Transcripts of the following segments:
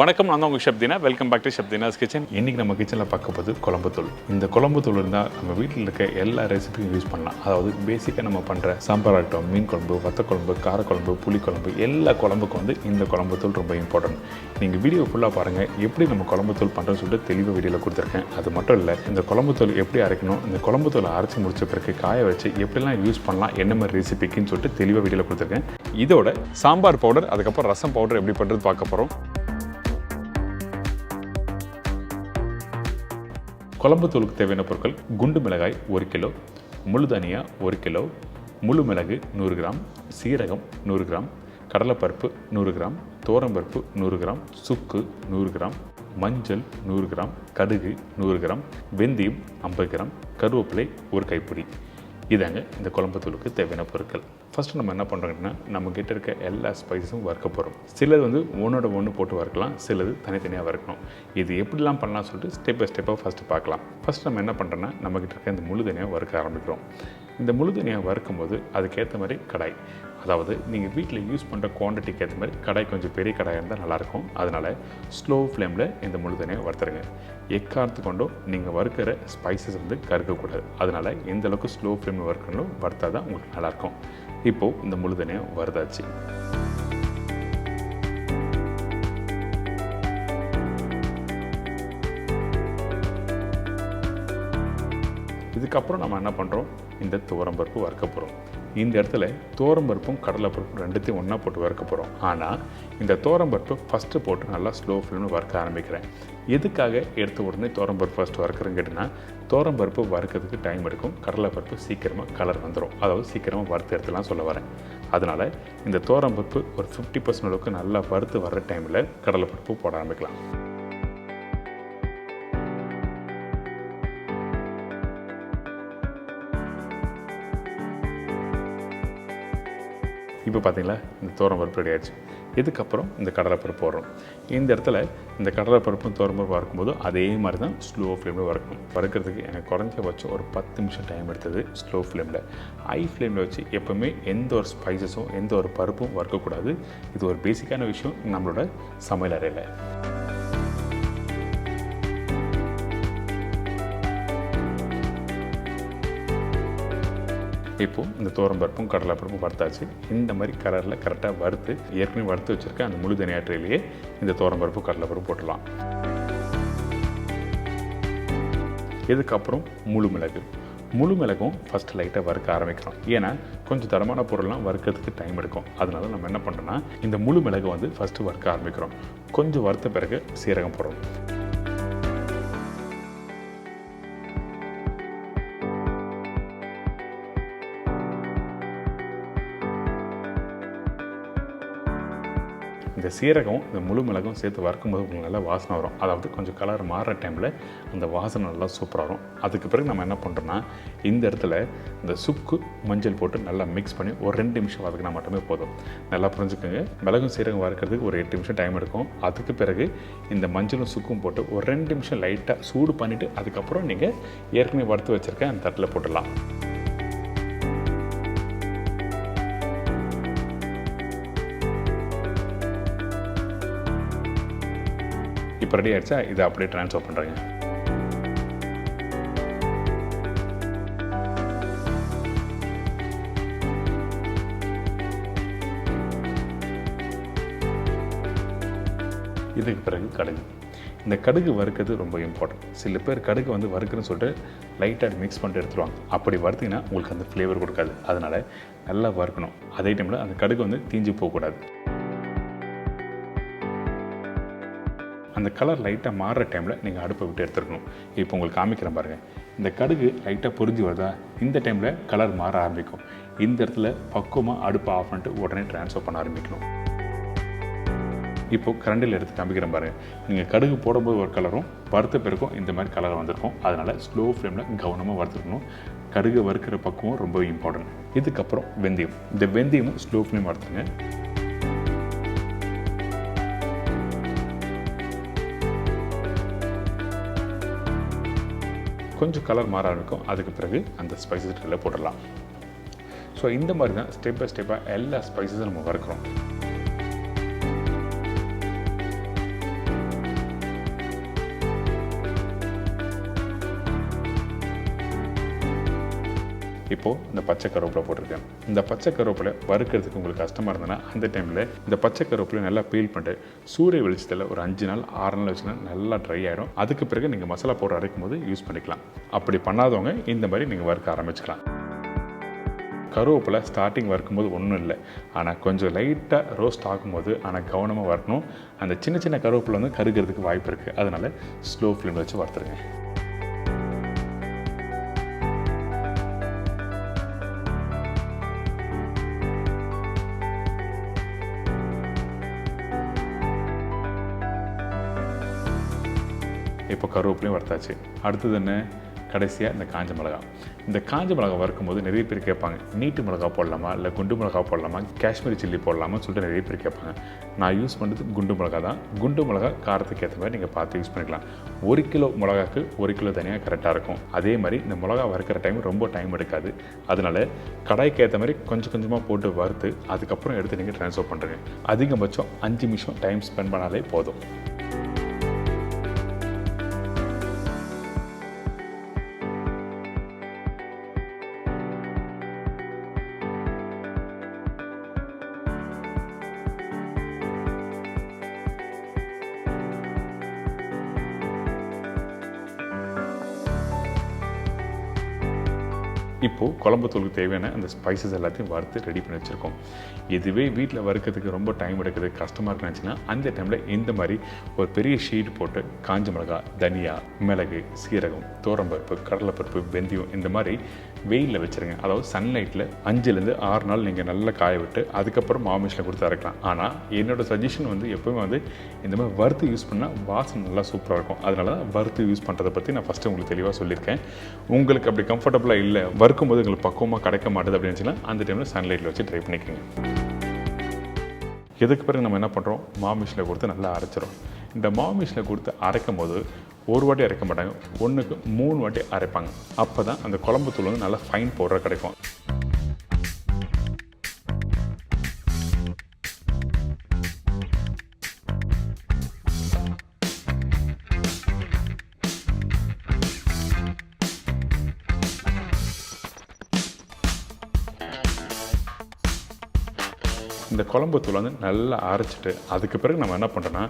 வணக்கம், நான் தான் உங்கள் Shabdina. Welcome back to Shabdina's kitchen. இன்றைக்கி நம்ம கிச்சனில் பார்க்க போது குழம்புத்தூள். இந்த குழம்புத்தூள் இருந்தால் நம்ம வீட்டில் இருக்க எல்லா ரெசிபியும் யூஸ் பண்ணலாம். அதாவது பேசிக்காக நம்ம பண்ணுற சாம்பார் ஆகட்டும், மீன் குழம்பு, வத்த குழம்பு, காரக்குழம்பு, புளிக்குழம்பு, எல்லா குழம்புக்கும் வந்து இந்த குழம்புத்தூள் ரொம்ப இம்பார்ட்டன்ட். நீங்கள் வீடியோ ஃபுல்லாக பாருங்கள், எப்படி நம்ம குழம்புத்தூள் பண்ணுறோன்னு சொல்லிட்டு தெளிவாக வீடியோவில் கொடுத்துருக்கேன். அது மட்டும் இல்லை, இந்த குழம்புத்தூள் எப்படி அரைக்கணும், இந்த குழம்புத்தூளை அரைச்சி முடிச்ச பிறகு காய வச்சு எப்படிலாம் யூஸ் பண்ணலாம், என்ன மாதிரி ரெசிபிக்குன்னு சொல்லிட்டு தெளிவாக வீடியோவில் கொடுத்துருக்கேன். இதோட சாம்பார் பவுடர், அதுக்கப்புறம் ரசம் பவுடர் எப்படி பண்ணுறது பார்க்க போகிறோம். குழம்புத்தூளுக்கு தேவையான பொருட்கள்: குண்டு மிளகாய் 1 கிலோ, முழு தனியா 1 கிலோ, முழு மிளகு 100 கிராம், சீரகம் 100 கிராம், கடலைப்பருப்பு 100 கிராம், துவரம்பருப்பு 100 கிராம், சுக்கு 100 கிராம், மஞ்சள் 100 கிராம், கடுகு 100 கிராம், வெந்தயம் 50 கிராம், கருவேப்பிலை 1 கைப்பிடி. இதாங்க இந்த குழம்புத்தூளுக்கு தேவையான பொருட்கள். ஃபஸ்ட்டு நம்ம என்ன பண்ணுறோம்னா, நம்ம கிட்ட இருக்க எல்லா ஸ்பைஸும் வறுக்க போகிறோம். சிலது வந்து ஒன்றோட ஒன்று போட்டு வறுக்கலாம், சிலது தனித்தனியாக வறுக்கணும். இது எப்படிலாம் பண்ணலாம் சொல்லிட்டு ஸ்டெப் பை ஸ்டெப்பாக ஃபஸ்ட்டு பார்க்கலாம். ஃபஸ்ட் நம்ம என்ன பண்ணுறோன்னா, நம்மக்கிட்ட இருக்க இந்த முழு தனியாக வறுக்க ஆரம்பிக்கிறோம். இந்த முழு தனியாக வறுக்கும் போது அதுக்கேற்ற மாதிரி கடாய், அதாவது நீங்கள் வீட்டில் யூஸ் பண்ணுற குவான்டிட்டிக்கு ஏற்ற மாதிரி கடாய் கொஞ்சம் பெரிய கடாயாக இருந்தால் நல்லாயிருக்கும். அதனால் ஸ்லோ ஃப்ளேமில் இந்த முழு தனியாக வறுத்துருங்க. எக்காரத்து கொண்டும் நீங்கள் வறுக்கிற ஸ்பைசஸ் வந்து கருக்கக்கூடாது. அதனால் எந்த அளவுக்கு ஸ்லோ ஃப்ளேமில் வறுக்கணும் வறுத்தா தான் உங்களுக்கு நல்லாயிருக்கும். இப்போது இந்த முழு தனியாக வறுத்தாச்சு. இதுக்கப்புறம் நம்ம என்ன பண்ணுறோம், இந்த துவரம்பருப்பு வறுக்க போகிறோம். இந்த இடத்துல துவரம்பருப்பும் கடலைப்பருப்பும் ரெண்டுத்தையும் ஒன்றா போட்டு வறுக்க போகிறோம். ஆனால் இந்த துவரம்பருப்பு ஃபஸ்ட்டு போட்டு நல்லா ஸ்லோ ஃப்ளேமில் வறுக்க ஆரம்பிக்கிறேன். எதுக்காக எடுத்த உடனே துவரம்பருப்பு ஃபஸ்ட்டு வறுக்கிறேன்னு கேட்டிங்கன்னா, துவரம்பருப்பு வறுக்கிறதுக்கு டைம் எடுக்கும், கடலைப்பருப்பு சீக்கிரமாக கலர் வந்துடும், அதாவது சீக்கிரமாக வறுத்து எடுத்துலாம் சொல்ல வரேன். அதனால் இந்த துவரம்பருப்பு ஒரு 50% அளவுக்கு நல்லா வறுத்து வர்ற டைமில் கடலைப்பருப்பு போட ஆரம்பிக்கலாம். இப்போ பார்த்தீங்களா, இந்த துவரம்பருப்பு ரெடி ஆகிடுச்சு. இதுக்கப்புறம் இந்த கடலைப்பருப்பு போடுறோம். இந்த இடத்துல இந்த கடலைப்பருப்பும் துவரம்பருப்பு வறுக்கும்போது அதே மாதிரி தான் ஸ்லோ ஃப்ளேமில் வறுக்கணும். வறுக்கிறதுக்கு எனக்கு குறைஞ்சபட்சம் ஒரு 10 நிமிஷம் டைம் எடுத்தது ஸ்லோ ஃப்ளேமில். ஹை ஃப்ளேமில் வச்சு எப்போவுமே எந்த ஒரு ஸ்பைசஸும் எந்த ஒரு பருப்பும் வறுக்கக்கூடாது. இது ஒரு பேசிக்கான விஷயம் நம்மளோட சமையல் அறையில். இப்போது இந்த துவரம்பருப்பும் கடலைப்பருப்பும் வறுத்தாச்சு. இந்த மாதிரி கலரில் கரெக்டாக வறுத்து ஏற்கனவே வறுத்து வச்சுருக்க அந்த முழு தனியாற்றிலேயே இந்த துவரம்பருப்பு கடலைப்பருப்பு போட்டுடலாம். இதுக்கப்புறம் முழு மிளகு. முழு மிளகும் ஃபஸ்ட்டு லைட்டாக வறுக்க ஆரம்பிக்கிறோம். ஏன்னா கொஞ்சம் தரமான பொருள்லாம் வறுக்கிறதுக்கு டைம் எடுக்கும். அதனால நம்ம என்ன பண்ணுறோன்னா, இந்த முழு மிளகு வந்து ஃபஸ்ட்டு வறுக்க ஆரம்பிக்கிறோம். கொஞ்சம் வறுத்த பிறகு சீரகம் போடுறோம். இந்த சீரகம் இந்த முழு மிளகும் சேர்த்து வறுக்கும்போது உங்களுக்கு நல்லா வாசனை வரும். அதாவது கொஞ்சம் கலர் மாறுற டைமில் அந்த வாசனை நல்லா சூப்பராக வரும். அதுக்கு பிறகு நம்ம என்ன பண்ணுறோன்னா, இந்த இடத்துல இந்த சுக்கு மஞ்சள் போட்டு நல்லா மிக்ஸ் பண்ணி ஒரு 2 நிமிஷம் வதக்கினா மட்டுமே போதும். நல்லா புரிஞ்சுக்கோங்க, மிளகும் சீரகம் வறுக்கிறதுக்கு ஒரு 8 நிமிஷம் டைம் எடுக்கும். அதுக்கு பிறகு இந்த மஞ்சளும் சுக்கும் போட்டு ஒரு 2 நிமிஷம் லைட்டாக சூடு பண்ணிவிட்டு அதுக்கப்புறம் நீங்கள் ஏற்கனவே வறுத்து வச்சுருக்க அந்த தட்டில் போட்டுடலாம். இப்போ ரெடி ஆகிடுச்சா, இதை அப்படியே ட்ரான்ஸ்ஃபர் பண்ணுறேங்க. இதுக்கு பிறகு கடுகு. இந்த கடுகு வறுக்கிறது ரொம்ப இம்பார்ட்டன்ட். சில பேர் கடுகு வந்து வறுக்குன்னு சொல்லிட்டு லைட்டாக மிக்ஸ் பண்ணிட்டு எடுத்துருவாங்க. அப்படி வறுத்திங்கன்னா உங்களுக்கு அந்த ஃப்ளேவர் கொடுக்காது. அதனால் நல்லா வறுக்கணும். அதே டைமில் அந்த கடுகு வந்து தீஞ்சு போகக்கூடாது. அந்த கலர் லைட்டாக மாறுற டைமில் நீங்கள் அடுப்பை விட்டு எடுத்துருக்கணும். இப்போ உங்களுக்கு காமிக்கிறேன் பாருங்கள். இந்த கடுகு லைட்டாக பொரிஞ்சு வருதா, இந்த டைமில் கலர் மாற ஆரம்பிக்கும். இந்த இடத்துல பக்குவமாக அடுப்பை ஆஃப் பண்ணிட்டு உடனே ட்ரான்ஸ்ஃபர் பண்ண ஆரம்பிக்கணும். இப்போது கரண்டில் எடுத்து காமிக்கிறேன் பாருங்கள். நீங்கள் கடுகு போடும்போது ஒரு கலரும் வறுத்த பிறக்கும் இந்த மாதிரி கலர் வந்திருக்கும். அதனால் ஸ்லோ ஃப்ளேமில் கவனமாக வறுத்துக்கணும். கடுகு வறுக்கிற பக்குவம் ரொம்ப இம்பார்ட்டன்ட். இதுக்கப்புறம் வெந்தயம். இந்த வெந்தயமும் ஸ்லோ ஃப்ளேம் வறுத்துங்க. கொஞ்சம் கலர் மாற ஆரம்பிக்கும். அதுக்கு பிறகு அந்த ஸ்பைசஸ் போடலாம். ஸோ இந்த மாதிரி தான் ஸ்டெப் பை ஸ்டெப்பாக எல்லா ஸ்பைசஸும் நம்ம வறுக்கிறோம். இப்போது இந்த பச்சை கருவேப்பிலை போட்டிருக்கேன். இந்த பச்சை கருவேப்பிலை வறுக்கிறதுக்கு உங்களுக்கு கஷ்டமாக இருந்ததுன்னா அந்த டைமில் இந்த பச்சை கருவேப்பிலை நல்லா பீல் பண்ணிட்டு சூரிய வெளிச்சத்தில் ஒரு 5 நாள் 6 நாள் வச்சுன்னா நல்லா ட்ரை ஆகிடும். அதுக்கு பிறகு நீங்கள் மசாலா பவுடர் அரைக்கும் போது யூஸ் பண்ணிக்கலாம். அப்படி பண்ணாதவங்க இந்த மாதிரி நீங்கள் வறுக்க ஆரம்பிச்சுக்கலாம். கருவேப்பிலை ஸ்டார்டிங் வறுக்கும்போது ஒன்றும் இல்லை, ஆனால் கொஞ்சம் லைட்டாக ரோஸ்ட் ஆகும்போது ஆனால் கவனமாக வறுக்கணும். அந்த சின்ன சின்ன கருவேப்பிலை வந்து கருகிறதுக்கு வாய்ப்பு இருக்குது. அதனால் ஸ்லோ ஃப்ளேமில் வச்சு வறுத்துருங்க. இப்போ கருவேப்பிலையும் வறுத்தாச்சு. அடுத்தது என்ன, கடைசியாக இந்த காஞ்ச மிளகா. இந்த காஞ்ச மிளகா வறுக்கும் போது நிறைய பேர் கேட்பாங்க, நீட்டு மிளகா போடலாமா இல்லை குண்டு மிளகா போடலாமா, காஷ்மீரி சில்லி போடலாமான்னு சொல்லிட்டு நிறைய பேர் கேட்பாங்க. நான் யூஸ் பண்ணுறது குண்டு மிளகா தான். குண்டு மிளகா காரத்துக்கு ஏற்ற மாதிரி நீங்கள் பார்த்து யூஸ் பண்ணிக்கலாம். 1 கிலோ மிளகாக்கு 1 கிலோ தனியாக கரெக்டாக இருக்கும். அதே மாதிரி இந்த மிளகா வறுக்கிற டைம் ரொம்ப டைம் எடுக்காது. அதனால் கடாய்க்கு ஏற்ற மாதிரி கொஞ்சம் கொஞ்சமாக போட்டு வறுத்து அதுக்கப்புறம் எடுத்து நீங்கள் ட்ரான்ஸ்ஃபர் பண்ணுறீங்க. அதிகபட்சம் 5 நிமிஷம் டைம் ஸ்பெண்ட் பண்ணாலே போதும். இப்போது குழம்பு தூளுக்கு தேவையான அந்த ஸ்பைசஸ் எல்லாத்தையும் வறுத்து ரெடி பண்ணி வச்சுருக்கோம். இதுவே வீட்டில் வறுக்கிறதுக்கு ரொம்ப டைம் எடுக்குது, கஷ்டமாக இருக்குன்னு அந்த டைமில் இந்த மாதிரி ஒரு பெரிய ஷீட் போட்டு காஞ்ச மிளகா, தனியா, மிளகு, சீரகம், துவரம்பருப்பு, கடலைப்பருப்பு, வெந்தயம் இந்த மாதிரி வெயிலில் வச்சுருங்க. அதாவது சன்லைட்டில் 5லேருந்து 6 நாள் நீங்கள் நல்லா காய விட்டு அதுக்கப்புறம் மாமிஷில் கொடுத்து அரைக்கலாம். ஆனால் என்னோடய சஜஷன் வந்து எப்போவுமே வந்து இந்த மாதிரி வறுத்து யூஸ் பண்ணால் வாசனை நல்லா சூப்பராக இருக்கும். அதனால தான் வறுத்து யூஸ் பண்ணுறதை பற்றி நான் ஃபஸ்ட்டு உங்களுக்கு தெளிவாக சொல்லியிருக்கேன். உங்களுக்கு அப்படி கம்ஃபர்டபுளாக இல்லை, வறுக்கும்போது உங்களுக்கு பக்குவமாக கிடைக்க மாட்டுது அப்படின்னு வச்சுன்னா அந்த டைமில் சன்லைட்டில் வச்சு ட்ரை பண்ணிக்கோங்க. இதுக்கு பிறகு நம்ம என்ன பண்ணுறோம், மாமிஷில் கொடுத்து நல்லா அரைச்சிரும். இந்த மாமிஷில் கொடுத்து அரைக்கும் போது ஒரு வாட்டி அரைக்க மாட்டாங்க, 1க்கு 3 வாட்டி அரைப்பாங்க. அப்போ தான் அந்த குழம்பு தூள் வந்து நல்லா ஃபைன் பவுடராக கிடைக்கும். இந்த குழம்பு தூள் வந்து நல்லா அரைச்சிட்டு அதுக்கு பிறகு நம்ம என்ன பண்ணுறோன்னா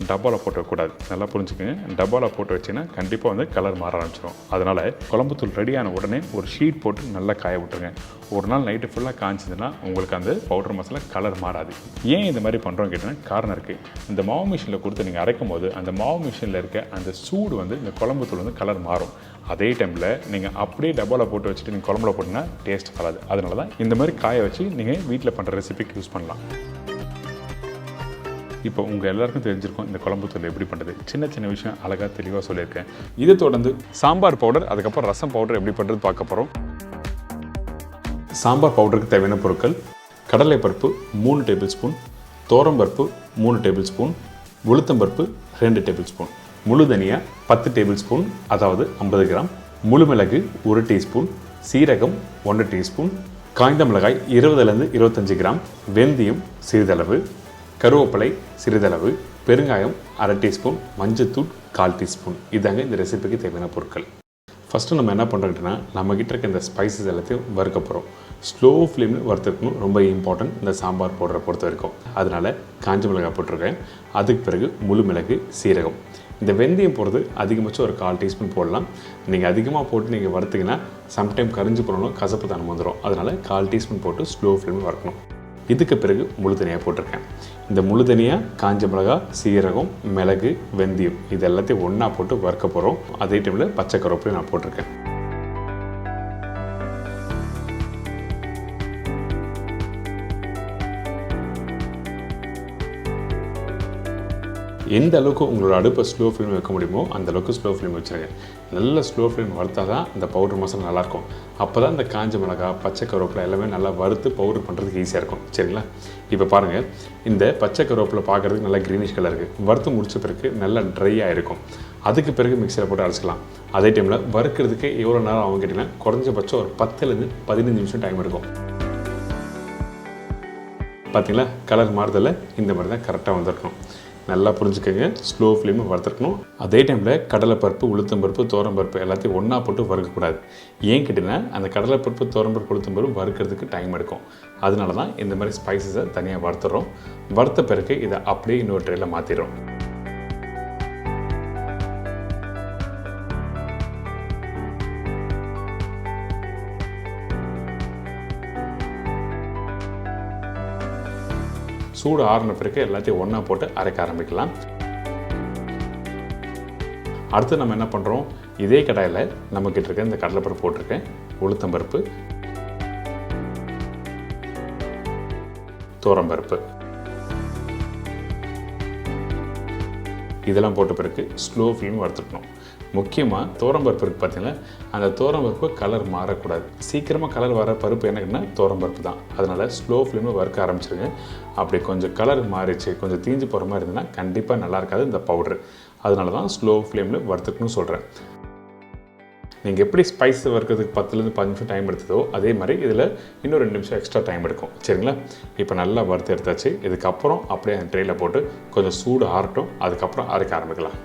டப்பாவில் போட்டு வைக்கக்கூடாது. நல்லா புரிஞ்சுக்கோங்க. டப்பாவில் போட்டு வச்சிங்கன்னா கண்டிப்பாக வந்து கலர் மாற ஆரம்பிச்சிடும். அதனால் குழம்பு தூள் ரெடியான உடனே ஒரு ஷீட் போட்டு நல்லா காய விட்டுருங்க. ஒரு நாள் நைட்டு ஃபுல்லாக காய்ச்சதுன்னா உங்களுக்கு அந்த பவுடர் மசாலா கலர் மாறாது. ஏன் இந்த மாதிரி பண்ணுறோம் கேட்டிங்கன்னா காரணம் இருக்குது. இந்த மாவு மிஷினில் கொடுத்து நீங்கள் அரைக்கும் போது அந்த மாவு மிஷினில் இருக்க அந்த சூடு வந்து இந்த குழம்பு தூள் வந்து கலர் மாறும். அதே டைமில் நீங்கள் அப்படியே டப்பாவில் போட்டு வச்சுட்டு நீங்கள் குழம்புல போட்டிங்கன்னா டேஸ்ட் வராது. அதனால தான் இந்த மாதிரி காய வச்சு நீங்கள் வீட்டில் பண்ணுற ரெசிபிக்கு யூஸ் பண்ணலாம். இப்போ உங்கள் எல்லாருக்கும் தெரிஞ்சிருக்கும் இந்த குழம்பு தூள் எப்படி பண்ணுறது. சின்ன சின்ன விஷயம் அழகாக தெளிவாக சொல்லியிருக்கேன். இதை தொடர்ந்து சாம்பார் பவுடர், அதுக்கப்புறம் ரசம் பவுடர் எப்படி பண்ணுறது பார்க்க போகிறோம். சாம்பார் பவுடருக்கு தேவையான பொருட்கள்: கடலைப்பருப்பு 3 டேபிள் ஸ்பூன், துவரம்பருப்பு 3 டேபிள் ஸ்பூன், உளுத்தம்பருப்பு 2 டேபிள் ஸ்பூன், முழு தனியா 10 டேபிள் ஸ்பூன் அதாவது 50 கிராம், முழு மிளகு 1 டீஸ்பூன், சீரகம் 1 டீஸ்பூன், காய்ந்த மிளகாய் 20லேருந்து 25 கிராம், வெந்தயம் சிறிதளவு, கருவேப்பிலை சிறிதளவு, பெருங்காயம் 1/2 டீஸ்பூன், மஞ்சத்தூள் 1/4 டீஸ்பூன். இதாங்க இந்த ரெசிபிக்கு தேவையான பொருட்கள். ஃபஸ்ட்டு நம்ம என்ன பண்ணுறோம்னா நம்மக்கிட்ட இருக்க இந்த ஸ்பைசஸ் எல்லாத்தையும் வறுக்க போகிறோம். ஸ்லோ ஃப்ளேமில் வறுத்துக்கணும், ரொம்ப இம்பார்ட்டன்ட் இந்த சாம்பார் பவுடரை பொறுத்த வரைக்கும். அதனால் காஞ்ச மிளகாய் போட்டிருக்கேன். அதுக்கு பிறகு முழு மிளகு, சீரகம். இந்த வெந்தயம் போடுறது அதிகபட்சம் ஒரு 1/4 டீஸ்பூன் போடலாம். நீங்கள் அதிகமாக போட்டு நீங்கள் வறுத்திங்கன்னா சம்டைம் கரிஞ்சு போடணும், கசப்பு தனம் வந்துடும். அதனால் 1/4 டீஸ்பூன் போட்டு ஸ்லோ ஃப்ளேமில் வறுக்கணும். இதுக்கு பிறகு முழு தனியாக போட்டிருக்கேன். இந்த முழு தனியாக, காஞ்ச மிளகாய், சீரகம், மிளகு, வெந்தயம் இது எல்லாத்தையும் ஒன்றா போட்டு வறுக்க போகிறோம். அதே டைமில் பச்சை கருவேப்பிலையும் நான் போட்டிருக்கேன். எந்த அளவுக்கு உங்களோட அடுப்பை ஸ்லோ ஃப்ளேம் வைக்க முடியுமோ அந்த அளவுக்கு ஸ்லோ ஃப்ளேம் வச்சுருங்க. நல்ல ஸ்லோ ஃப்ளேம் வறுத்தா தான் இந்த பவுடர் மசாலா நல்லாயிருக்கும். அப்போ தான் இந்த காஞ்ச மிளகாய், பச்சை கருவேப்பிலை எல்லாமே நல்லா வறுத்து பவுடர் பண்ணுறதுக்கு ஈஸியாக இருக்கும். சரிங்களா? இப்போ பாருங்கள், இந்த பச்சை கருவேப்பிலை பார்க்குறதுக்கு நல்லா க்ரீனிஷ் கலர் இருக்குது. வறுத்து முடிச்ச பிறகு நல்லா ட்ரையாக இருக்கும். அதுக்கு பிறகு மிக்சியில் போட்டு அரைச்சிக்கலாம். அதே டைமில் வறுக்கிறதுக்கு எவ்வளோ நேரம் ஆகும் கேட்டிங்கன்னா குறைஞ்சபட்சம் ஒரு 10லேருந்து 15 நிமிஷம் டைம் எடுக்கும். பார்த்தீங்களா, கலர் மாறுதல இந்த மாதிரி தான் கரெக்டாக வந்துருக்கணும். நல்லா புரிஞ்சுக்கோங்க. ஸ்லோ ஃப்ளேமில் வறுத்துக்கணும். அதே டைமில் கடலைப்பருப்பு, உளுத்தம்பருப்பு, துவரம்பருப்பு எல்லாத்தையும் ஒன்றா போட்டு வறுக்கக்கூடாது. ஏன் கேட்டிங்கன்னா அந்த கடலைப்பருப்பு, துவரம்பருப்பு, உளுத்தம்பருப்பு வறுக்கிறதுக்கு டைம் எடுக்கும். அதனால தான் இந்த மாதிரி ஸ்பைசஸை தனியாக வறுத்துறோம். வறுத்த பிறகு இதை அப்படியே இன்னொரு ட்ரேயில் மாற்றிடுறோம். சூடு ஆறின பிறகு எல்லாத்தையும் ஒன்றா போட்டு அரைக்க ஆரம்பிக்கலாம். அடுத்து நம்ம என்ன பண்ணுறோம், இதே கடாயில் நம்மக்கிட்ட இருக்க இந்த கடலைப்பருப்பு போட்டிருக்கேன், உளுத்தம்பருப்பு, துவரம்பருப்பு இதெல்லாம் போட்ட பிறகு ஸ்லோ ஃப்ளேம் வறுத்துக்கணும். முக்கியமாக துவரம்பருப்பு இருக்குது பார்த்தீங்கன்னா, அந்த துவரம்பருப்பு கலர் மாறக்கூடாது. சீக்கிரமாக கலர் வர பருப்பு என்னக்குன்னா துவரம்பருப்பு தான். அதனால் ஸ்லோ ஃப்ளேமில் வறுக்க ஆரம்பிச்சிருங்க. அப்படி கொஞ்சம் கலர் மாறிச்சு, கொஞ்சம் தீஞ்சு போகிற மாதிரி இருந்ததுன்னா கண்டிப்பாக நல்லா இருக்காது இந்த பவுட்ரு. அதனால தான் ஸ்லோ ஃப்ளேமில் வறுத்துக்கணும்னு சொல்கிறேன். நீங்கள் எப்படி ஸ்பைஸ் வறுக்கிறதுக்கு 10லேருந்து 15 நிமிஷம் டைம் எடுத்ததோ அதே மாதிரி இதில் இன்னும் 2 நிமிஷம் எக்ஸ்ட்ரா டைம் எடுக்கும். சரிங்களா? இப்போ நல்லா வறுத்து எடுத்தாச்சு. இதுக்கப்புறம் அப்படியே அந்த ட்ரேயில் போட்டு கொஞ்சம் சூடு ஆறட்டும். அதுக்கப்புறம் அரைக்க ஆரம்பிக்கலாம்.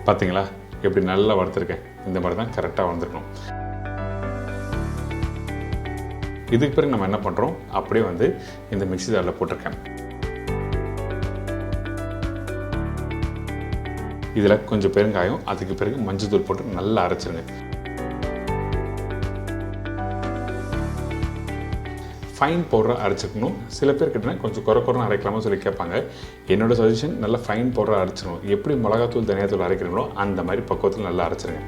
பார்த்தீங்களா எப்படி நல்லா வறுத்துருக்கேன்? இந்த மாதிரி தான் கரெக்டாக வந்திருக்கணும். இதுக்கு பிறகு நம்ம என்ன பண்ணுறோம், அப்படியே இந்த மிக்ஸி ஜாரில் போட்டிருக்கேன். இதில் கொஞ்சம் பெருங்காயம், அதுக்கு பிறகு மஞ்சள் தூள் போட்டு நல்லா அரைச்சிருங்க. ஃபைன் பவுடராக அரைச்சிக்கணும். சில பேர் கிட்டனா கொஞ்சம் குறைன்னு அரைக்கலாமா சொல்லி கேட்பாங்க. என்னோடய சஜஷன் நல்லா ஃபைன் பவுடராக அரைச்சிடணும். எப்படி மிளகாத்தூள், தனியாத்தூள் அரைக்கிறீங்களோ அந்த மாதிரி பக்குவத்தில் நல்லா அரைச்சிருங்க.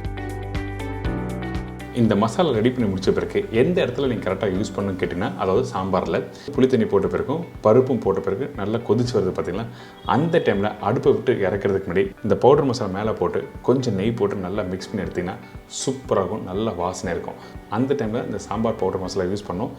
இந்த மசாலா ரெடி பண்ணி முடிச்ச பிறகு எந்த இடத்துல நீங்கள் கரெக்டாக யூஸ் பண்ணணும்னு கேட்டிங்கன்னா, அதாவது சாம்பாரில் புளி தண்ணி போட்ட பிறகும் பருப்பும் போட்ட பிறகு நல்லா கொதிச்சு வருது பார்த்தீங்களா, அந்த டைமில் அடுப்பை விட்டு இறக்கிறதுக்கு முன்னாடி இந்த பவுடர் மசாலா மேலே போட்டு கொஞ்சம் நெய் போட்டு நல்லா மிக்ஸ் பண்ணி எடுத்திங்கன்னா சூப்பராகும், நல்ல வாசனை இருக்கும். அந்த டைமில் இந்த சாம்பார் பவுடர் மசாலா யூஸ் பண்ணோம்.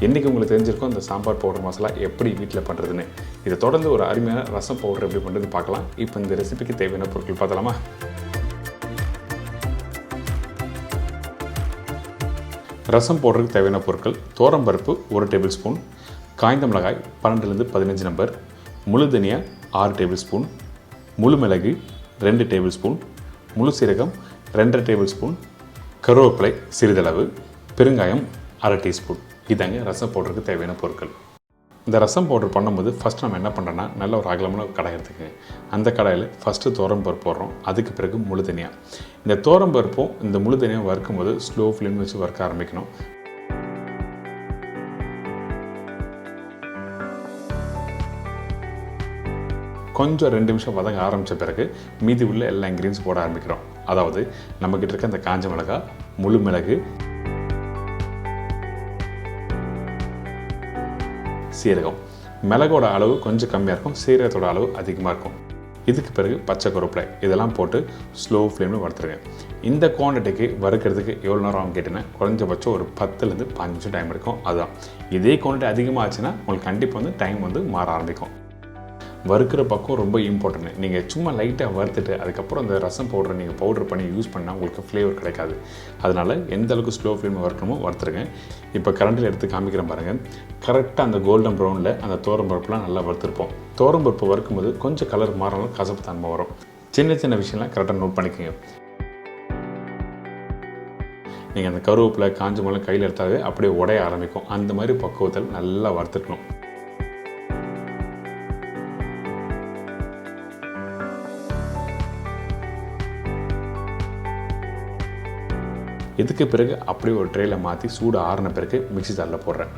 இன்றைக்கி உங்களுக்கு தெரிஞ்சிருக்கும் இந்த சாம்பார் பவுடர் மசாலா எப்படி வீட்டில் பண்ணுறதுன்னு. இதை தொடர்ந்து ஒரு அருமையான ரசம் பவுடர் எப்படி பண்ணுறது பார்க்கலாம். இப்போ இந்த ரெசிபிக்கு தேவையான பொருட்கள் பார்த்தலாமா? ரசம் பவுடருக்கு தேவையான பொருட்கள்: துவரம்பருப்பு 1 டேபிள் ஸ்பூன், காய்ந்த மிளகாய் 12லேருந்து 15 நம்பர், முழு தனியா 6 டேபிள் ஸ்பூன், முழு மிளகு 2 டேபிள் ஸ்பூன், முழு சீரகம் 2 டேபிள் ஸ்பூன், கருவேப்பிலை சிறிதளவு, பெருங்காயம் 1/2 டீஸ்பூன். இதாங்க ரசம் பவுடருக்கு தேவையான பொருட்கள். இந்த ரசம் பவுடர் பண்ணும்போது ஃபஸ்ட் நம்ம என்ன பண்ணுறோன்னா, நல்ல ஒரு அகலமான கடாய் எடுத்துக்கங்க. அந்த கடாயில் ஃபஸ்ட்டு துவரம்பருப்பு போடுறோம். அதுக்கு பிறகு முழு தனியா. இந்த துவரம்பருப்பும் இந்த முழு தனியாக வறுக்கும்போது ஸ்லோ ஃப்ளேம் வச்சு வறுக்க ஆரம்பிக்கணும். கொஞ்சம் 2 நிமிஷம் வதங்க ஆரம்பித்த பிறகு மீதி உள்ள எல்லா இன்க்ரீடியன்ஸ் போட ஆரம்பிக்கிறோம். அதாவது நம்மக்கிட்ட இருக்க அந்த காஞ்ச மிளகாய், முழு மிளகு, சீரகம். மிளகோட அளவு கொஞ்சம் கம்மியாக இருக்கும், சீரகத்தோட அளவு அதிகமாக இருக்கும். இதுக்கு பிறகு பச்சை கருவேப்பிலை இதெல்லாம் போட்டு ஸ்லோ ஃப்ளேமில் வறுத்துருங்க. இந்த குவான்டிட்டிக்கு வறுக்கிறதுக்கு எவ்வளோ நேரம் ஆகும் கேட்டிங்கன்னா, குறைஞ்சபட்சம் ஒரு 10லேருந்து 15 நிமிஷம் டைம் எடுக்கும். அதுதான். இதே குவான்டிட்டி அதிகமாக ஆச்சுன்னா உங்களுக்கு கண்டிப்பாக டைம் மாற ஆரம்பிக்கும். வறுக்கிற பக்கம் ரொம்ப இம்பார்ட்டன்ட். நீங்கள் சும்மா லைட்டாக வறுத்துட்டு அதுக்கப்புறம் அந்த ரசம் பவுடரை நீங்கள் பவுடர் பண்ணி யூஸ் பண்ணால் உங்களுக்கு ஃப்ளேவர் கிடைக்காது. அதனால் எந்த அளவுக்கு ஸ்லோ ஃப்ளேமில் வறுக்கணுமோ வறுத்துருங்க. இப்போ கரண்டில் எடுத்து காமிக்கிறேன் பாருங்கள். கரெக்டாக அந்த கோல்டன் ப்ரௌனில் அந்த துவரம்பருப்புலாம் நல்லா வறுத்துருப்போம். துவரம்பருப்பு வறுக்கும்போது கொஞ்சம் கலர் மாறணும், கசப்பு தன்மை வரும். சின்ன சின்ன விஷயம்லாம் கரெக்டாக நோட் பண்ணிக்கோங்க. நீங்கள் அந்த கருவேப்பிலை, காஞ்ச மிளகா கையில் எடுத்தாவே அப்படியே உடைய ஆரம்பிக்கும். அந்த மாதிரி பக்குவத்தில் நல்லா வறுத்துக்கணும். இதுக்கு பிறகு அப்படியே ஒரு ட்ரேயில் மாற்றி சூடு ஆறின பிறகு மிக்ஸி ஜாரில் போடுறேன்.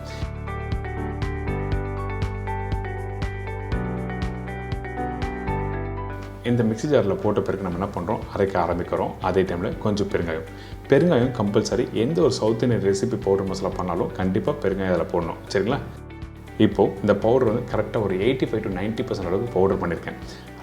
இந்த மிக்ஸி ஜாரில் போட்ட பிறகு நம்ம என்ன பண்ணுறோம், அரைக்க ஆரம்பிக்கிறோம். அதே டைமில் கொஞ்சம் பெருங்காயம் கம்பல்சரி. எந்த ஒரு south Indian recipe powder masala பண்ணாலும் கண்டிப்பாக பெருங்காயம் அதில் போடணும். சரிங்களா? இப்போது இந்த பவுடர் கரெக்டாக ஒரு 85 to 90% அளவுக்கு பவுடர் பண்ணியிருக்கேன்.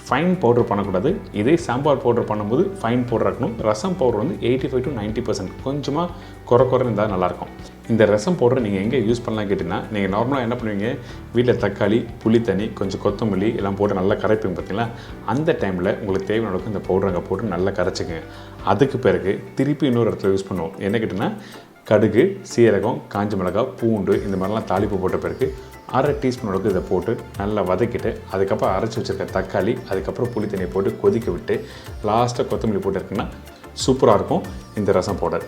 ஃபைன் பவுடர் பண்ணக்கூடாது. இதே சாம்பார் பவுடர் பண்ணும்போது ஃபைன் பவுடர் இருக்கணும். ரசம் பவுடர் வந்து 85 to 90% கொஞ்சமாக குறைன்னு இருந்தால் நல்லாயிருக்கும். இந்த ரசம் பவுடர் நீங்கள் எங்கே யூஸ் பண்ணலாம் கேட்டிங்கன்னா, நீங்கள் நார்மலாக என்ன பண்ணுவீங்க, வீட்டில் தக்காளி, புளி தண்ணி, கொஞ்சம் கொத்தமல்லி எல்லாம் போட்டு நல்லா கரைப்பீங்க பார்த்தீங்களா, அந்த டைமில் உங்களுக்கு தேவையான அளவுக்கு இந்த பவுடர் அங்கே போட்டு நல்லா கரைச்சிங்க. அதுக்கு பிறகு திருப்பி இன்னொரு இடத்துல யூஸ் பண்ணுவோம். என்ன கேட்டிங்கன்னா, கடுகு, சீரகம், காஞ்ச மிளகாய், பூண்டு இந்த மாதிரிலாம் தாளிப்பு போட்ட பிறகு 1/2 டீஸ்பூன் அளவுக்கு இதை போட்டு நல்லா வதக்கிட்டு, அதுக்கப்புறம் அரைச்சி வச்சுருக்க தக்காளி, அதுக்கப்புறம் புளி தண்ணியை போட்டு கொதிக்க விட்டு லாஸ்ட்டாக கொத்தமல்லி போட்டு இருக்குன்னா சூப்பராக இருக்கும் இந்த ரசம் பவுடர்.